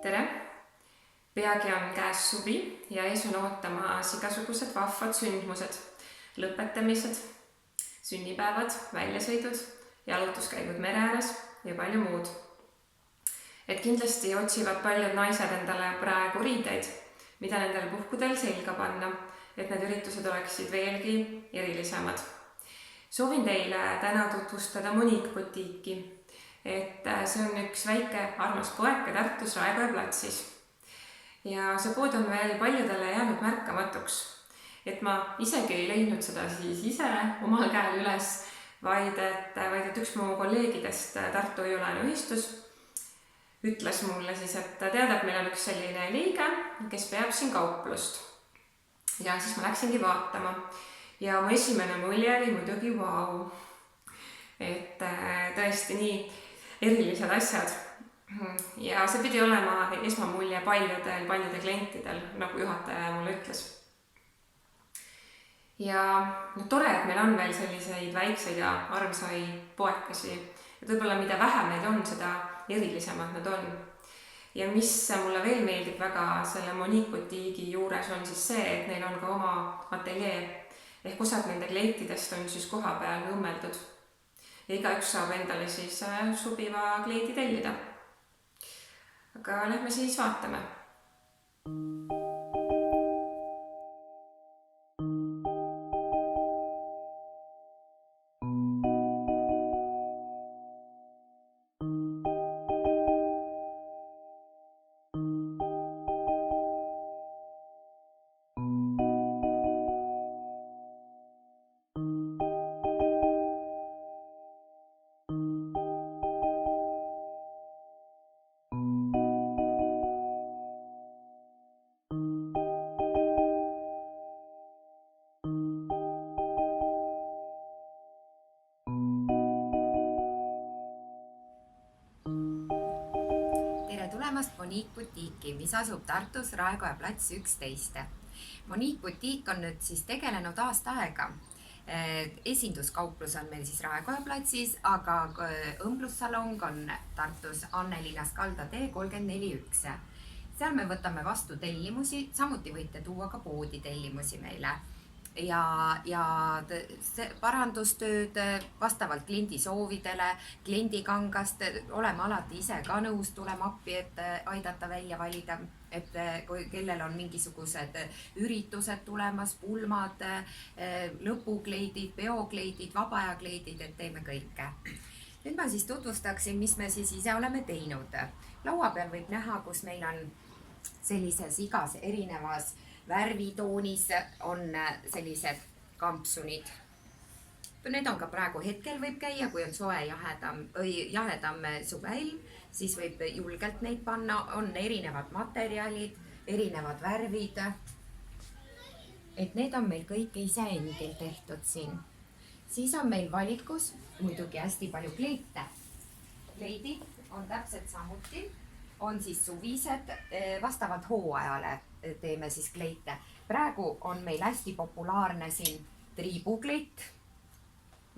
Tere! Peagi on käes suvi ja ees on ootamas igasugused vahvad sündmused, lõpetamised, sünnipäevad, väljasõidud, jalutuskäigud mere ääres ja palju muud. Et kindlasti otsivad paljud naised endale praegu riideid, mida nendel puhkudel selga panna, et need üritused oleksid veelgi erilisemad. Soovin teile täna tutvustada Monique Boutique'i, et see on üks väike armas poeke Tartus Raekoja platsis. Ja see pood on veel paljudele jäänud märkamatuks, et ma isegi ei leidnud seda siis ise omal käel üles, vaid et üks mu kolleegidest Tartu Hoiu-laenu ühistus ütles mulle siis, et tead, et meil on üks selline liige, kes peab siin kauplust. Ja siis ma läksingi vaatama ja mu esimene mulje oli muidugi vau. Et tõesti nii erilised asjad. Ja see pidi olema esmamulje paljude klientidel, nagu juhataja mulle ütles. Ja tore, et meil on veel selliseid väikseid ja armsaid poekesi. Et võib-olla mida vähem neid on, seda erilisemad nad on. Ja mis mulle veel meeldib väga selle Monique Boutique'i juures on siis see, et neil on ka oma ateljee. Ehk osad nende kleitidest on siis koha peal õmmeldud. Ja igaüks saab endale siis sobiva kleidi tellida. Aga lähme siis vaatame. Monique Boutique, mis asub Tartus Raekoja plats 11. Monique Boutique on nüüd siis tegelenud aasta aega. Esinduskauplus on meil siis Raekoja platsis, aga õmblussalong on Tartus Annelinnas Kaldatee 34-1. Seal me võtame vastu tellimusi, samuti võite tuua ka poodi tellimusi meile. Ja parandustööd vastavalt kliendi soovidele, kliendikangast, oleme alati ise ka nõus tulema appi, et aidata välja valida, et kellel on mingisugused üritused tulemas, pulmad, lõpukleidid, peokleidid, vabaajakleidid, et teeme kõike. Nüüd ma siis tutvustaksin, mis me siis ise oleme teinud. Laua peal võib näha, kus meil on sellises igas erinevas värvitoonis on sellised kampsunid. Need on ka praegu hetkel võib käia, kui on soe jahedam suveilm, siis võib julgelt neid panna. On erinevad materjalid, erinevad värvid. Et need on meil kõik ise endil tehtud siin. Siis on meil valikus muidugi hästi palju kleite. Kleidid on täpselt samuti. On siis suvised, vastavalt hooajale teeme siis kleite. Praegu on meil hästi populaarne siin triibukleit,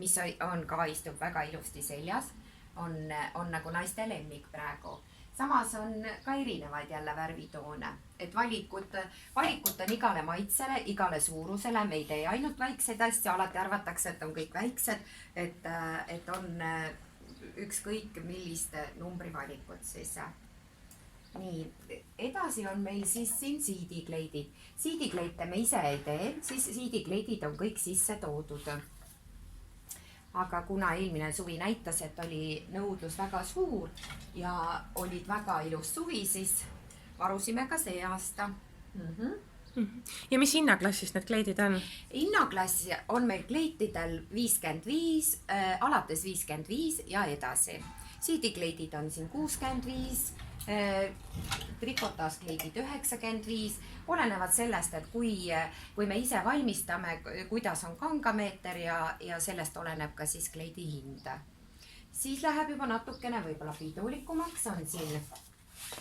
mis on ka istub väga ilusti seljas. On nagu naiste lemmik praegu. Samas on ka erinevaid jälle värvitoone. Et valikut on igale maitsele, igale suurusele. Me ei tee ainult väikseid asju, alati arvatakse, et on kõik väiksed. Et on ükskõik millist numbri valikut siis. Nii, edasi on meil siis siin siidikleidid. Siidikleite me ise ei tee, siis siidikleidid on kõik sisse toodud. Aga kuna eelmine suvi näitas, et oli nõudlus väga suur ja olid väga ilus suvi, siis varusime ka see aasta. Ja mis hinnaklassist need kleidid on? Hinnaklass on meil kleitidel 55, alates 55 ja edasi. Siidikleidid on siin 65, trikotaaskleidid 95, olenevad sellest, et kui me ise valmistame, kuidas on kangameeter ja sellest oleneb ka siis kleidi hind. Siis läheb juba natukene võib-olla pidulikumaks, on siin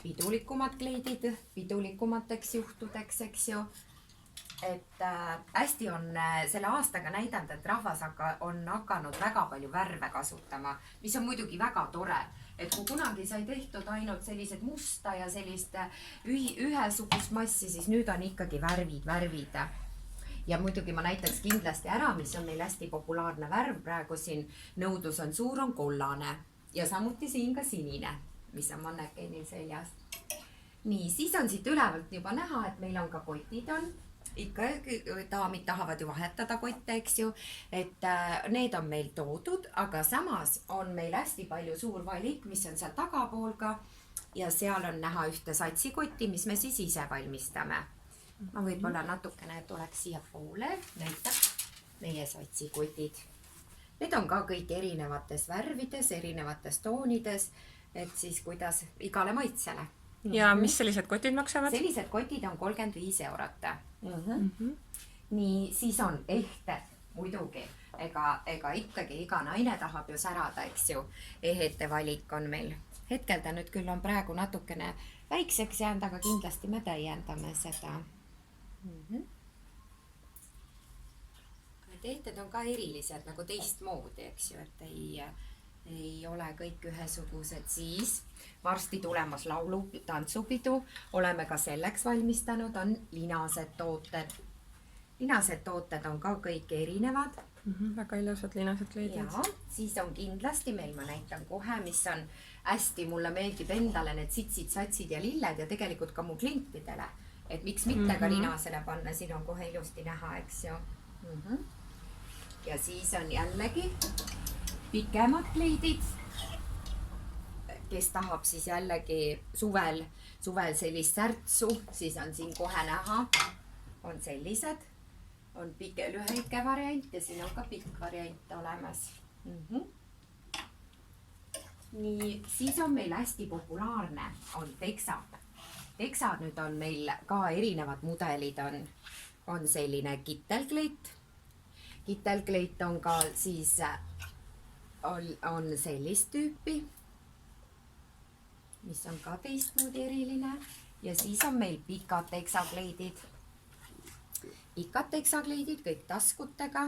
pidulikumad kleidid, pidulikumateks juhtudeks, eks ju. et hästi on selle aastaga näidanud, et rahvas on hakanud väga palju värve kasutama, mis on muidugi väga tore. Et kui kunagi sai tehtud ainult sellised musta ja sellist ühesugust massi, siis nüüd on ikkagi värvid. Ja muidugi ma näitaks kindlasti ära, mis on meil hästi populaarne värv praegu siin. Nõudlus on suur, on kollane ja samuti siin ka sinine, mis on mannekeenil seljas. Nii, siis on siit ülevalt juba näha, et meil on ka kotid on. Ikka daamid tahavad ju vahetada kotte, eks ju, et need on meil toodud, aga samas on meil hästi palju suur valik, mis on seal tagapool ka ja seal on näha ühte satsikotti, mis me siis ise valmistame. Ma võib-olla natukene tuleks siia poole, näitab meie satsikotid. Need on ka kõik erinevates värvides, erinevates toonides, et siis kuidas igale maitsele. Ja mis sellised kotid maksavad? Sellised kotid on 35 eurot. Nii, siis on ehted muidugi. Ega ikkagi iga naine tahab ju särada, eks ju. Ehete valik on meil. Hetkel ta nüüd küll on praegu natukene väikseks jäänud, aga kindlasti me täiendame seda. Ehted on ka erilised nagu teistmoodi, eks ju, et ei ole kõik ühesugused. Siis varsti tulemas laulu tantsupidu, oleme ka selleks valmistanud, on linased tooted. Linased tooted on ka kõik erinevad. Väga ilusad linased kleidid. Ja, siis on kindlasti meil, ma näitan kohe, mis on hästi, mulle meeldib endale need sitsid, satsid ja lilled ja tegelikult ka mu klientidele. Et miks mitte ka linasele panna, siin on kohe ilusti näha, eks ju. Ja siis on jällegi pikemad kleidid, kes tahab siis jällegi suvel sellist särtsu, siis on siin kohe näha, on sellised, on lühike variant ja siin on ka pikk variant olemas. Nii, siis on meil hästi populaarne, on teksad. Teksad nüüd on meil ka erinevad mudelid, on selline kittelkleit. Kittelkleit on ka siis on sellist tüüpi, mis on ka teistmoodi eriline ja siis on meil pikad teksakleidid. Pikad teksakleidid, kõik taskutega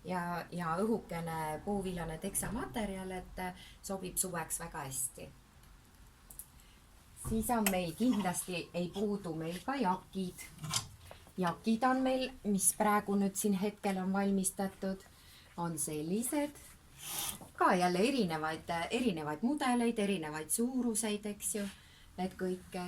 ja õhukene puuvillane teksamaterjal, et sobib suveks väga hästi. Siis on meil kindlasti ei puudu meil ka jakid. Jakid on meil, mis praegu nüüd siin hetkel on valmistatud, on sellised. Ka jälle erinevaid mudeleid, erinevaid suuruseid, eks ju, need kõik,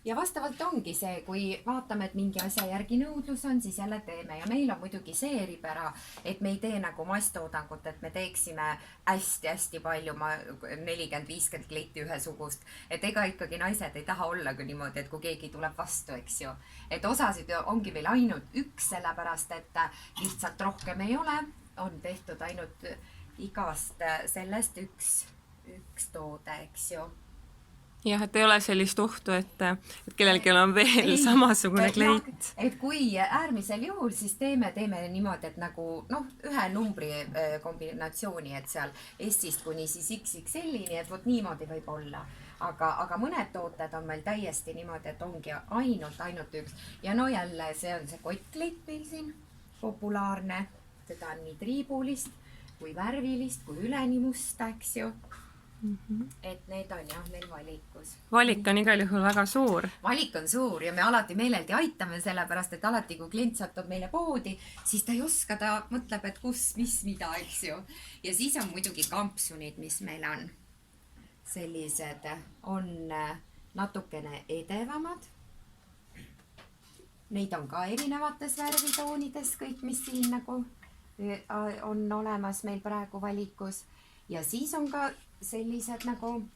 ja vastavalt ongi see, kui vaatame, et mingi asja järgi nõudlus on, siis jälle teeme ja meil on muidugi see eripära, et me ei tee nagu masstoodangut, et me teeksime hästi palju 40-50 kleiti ühesugust, et ega ikkagi naised ei taha olla ka niimoodi, et kui keegi tuleb vastu, eks ju, et osasid ongi meil ainult üks, sellepärast et lihtsalt rohkem ei ole, on tehtud ainult igast sellest üks toode, eks ju. Jah, et ei ole sellist ohtu, et kellelgi on veel samasugune kleit. Et kui äärmisel juhul, siis teeme niimoodi, et nagu ühe numbri kombinatsiooni, et seal S-ist kuni siis XXL-ini, et vot niimoodi võib olla. Aga mõned tooted on meil täiesti niimoodi, et ongi ainult üks. Ja jälle see on see kottkleit meil siin populaarne. Seda on nii triibulist kui värvilist, kui üleni musta, eks ju. Et need on jah meil valikus. Valik on igal juhul väga suur. Valik on suur ja me alati meeleldi aitame sellepärast, et alati kui klient satub meile poodi, siis ta ei oska, ta mõtleb, et kus, mis, mida, eks ju. Ja siis on muidugi kampsunid, mis meil on. Sellised on natukene edevamad. Neid on ka erinevates värvitoonides kõik, mis siin nagu on olemas meil praegu valikus. Ja siis on ka sellised nagu,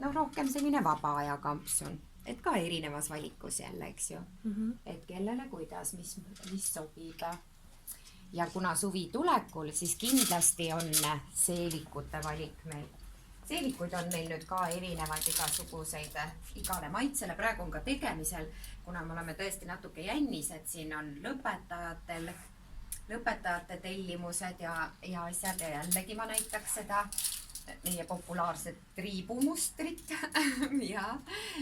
rohkem selline vaba aja kampsun, et ka erinevas valikus jälle, eks ju. Et kellele kuidas, mis sobib. Ja kuna suvi tulekul, siis kindlasti on seelikute valik meil. Seelikuid on meil nüüd ka erinevaid igasuguseid igale maitsele. Praegu on ka tegemisel, kuna me oleme tõesti natuke jännised, siin on lõpetajate tellimused ja asjad ja jällegi ma näitaks seda meie populaarset triibumustrit ja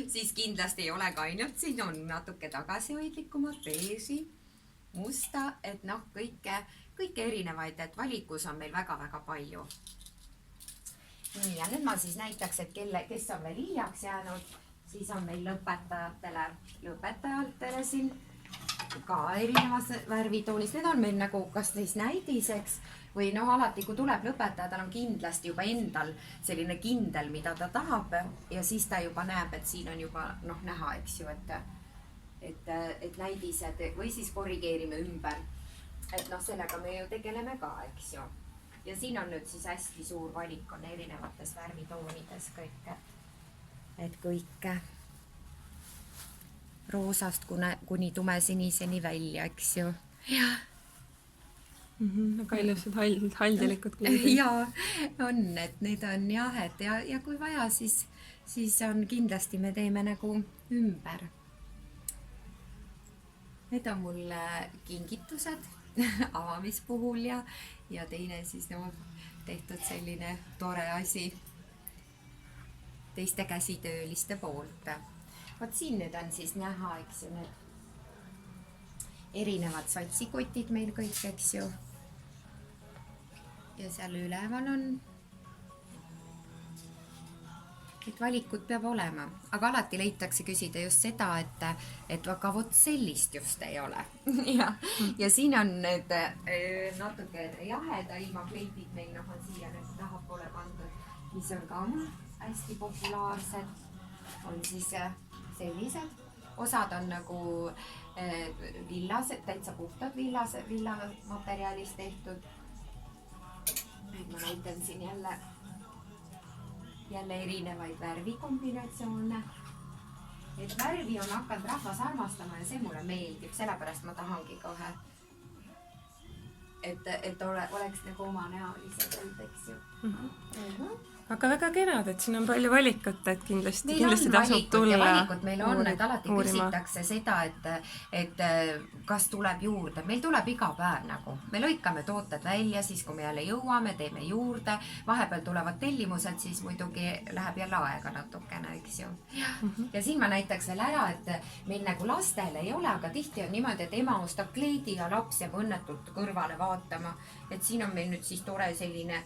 siis kindlasti ei ole ka ainult, siin on natuke tagasihoidlikumad beeži musta, et noh, kõike erinevaid, et valikus on meil väga-väga palju. nii, ja nüüd ma siis näitaks, et kes on veel hiljaks jäänud, siis on meil lõpetajatele siin ka erinevas värvitoonis. Need on meil nagu kas siis näidiseks või noh, alati kui tuleb lõpetaja, tal on kindlasti juba endal selline kindel, mida ta tahab ja siis ta juba näeb, et siin on juba noh näha, eks ju, et näidised või siis korrigeerime ümber. Et noh, sellega me ju tegeleme ka, eks ju. Ja siin on nüüd siis hästi suur valik on erinevates värvitoonides kõike. Et kõike roosast kuni tumesiniseni välja, eks ju. Jah. Väga ilusad haldjalikud klendid. Ja on, et need on jah, et ja kui vaja, siis on kindlasti me teeme nagu ümber. Need on mul kingitused avamispuhul ja teine siis no tehtud selline tore asi teiste käsitööliste poolt. Vot siin nüüd on siis näha, eks ju, need erinevad satsikotid meil kõik, eks ju. Ja seal üleval on, et valikut peab olema, aga alati leitakse küsida just seda, et aga vot sellist just ei ole. ja siin on need natuke jaheda ilma kleidid meil, noh on siia nüüd tahapoole pandud, mis on ka hästi populaarsed, on siis sellised. Osad on nagu villased, täitsa puhtad villamaterjalist tehtud. Ma näitan siin jälle erinevaid värvikombinatsioone. Et värvi on hakanud rahvas armastama ja see mulle meeldib, sellepärast ma tahangi kohe, et oleks nagu omanäolised, eks ju. Aga väga kenad, et siin on palju valikut, et kindlasti tasub tulla valikut meil on, et alati küsitakse seda, et kas tuleb juurde. Meil tuleb iga päev nagu. Me lõikame tooted välja, siis kui me jälle jõuame, teeme juurde. Vahepeal tulevad tellimused, siis muidugi läheb jälle aega natukene, eks ju. Ja siin ma näitaks veel ära, et meil nagu lastel ei ole, aga tihti on niimoodi, et ema ostab kleidi ja laps jääb õnnetult kõrvale vaatama. Et siin on meil nüüd siis tore selline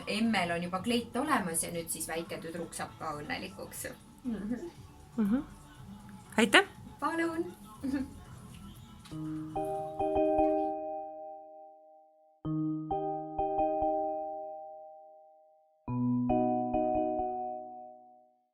emmel on juba kleit olemas ja nüüd siis väike tüdruk saab ka õnnelikuks. Aitäh! Palun!